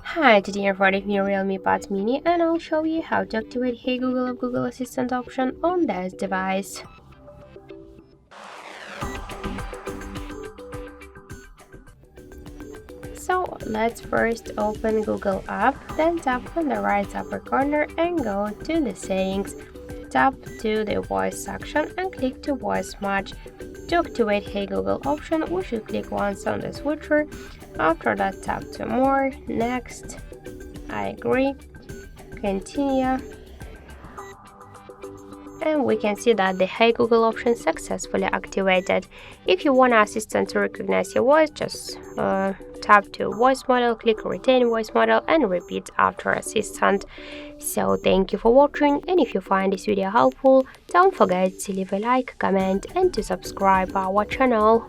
Hi, today I'm running new Realme Pad Mini and I'll show you how to activate Hey Google of Google Assistant option on this device. So let's first open Google app, then tap on the right upper corner and go to the settings. Tap to the voice section and click to voice match. To activate Hey Google option, we should click once on the switcher. After that, tap to more, next, I agree, continue, and we can see that the Hey Google option successfully activated. If you want an assistant to recognize your voice, just tap to voice model, click retain voice model and repeat after assistant. So thank you for watching, and if you find this video helpful, don't forget to leave a like, comment and to subscribe our channel.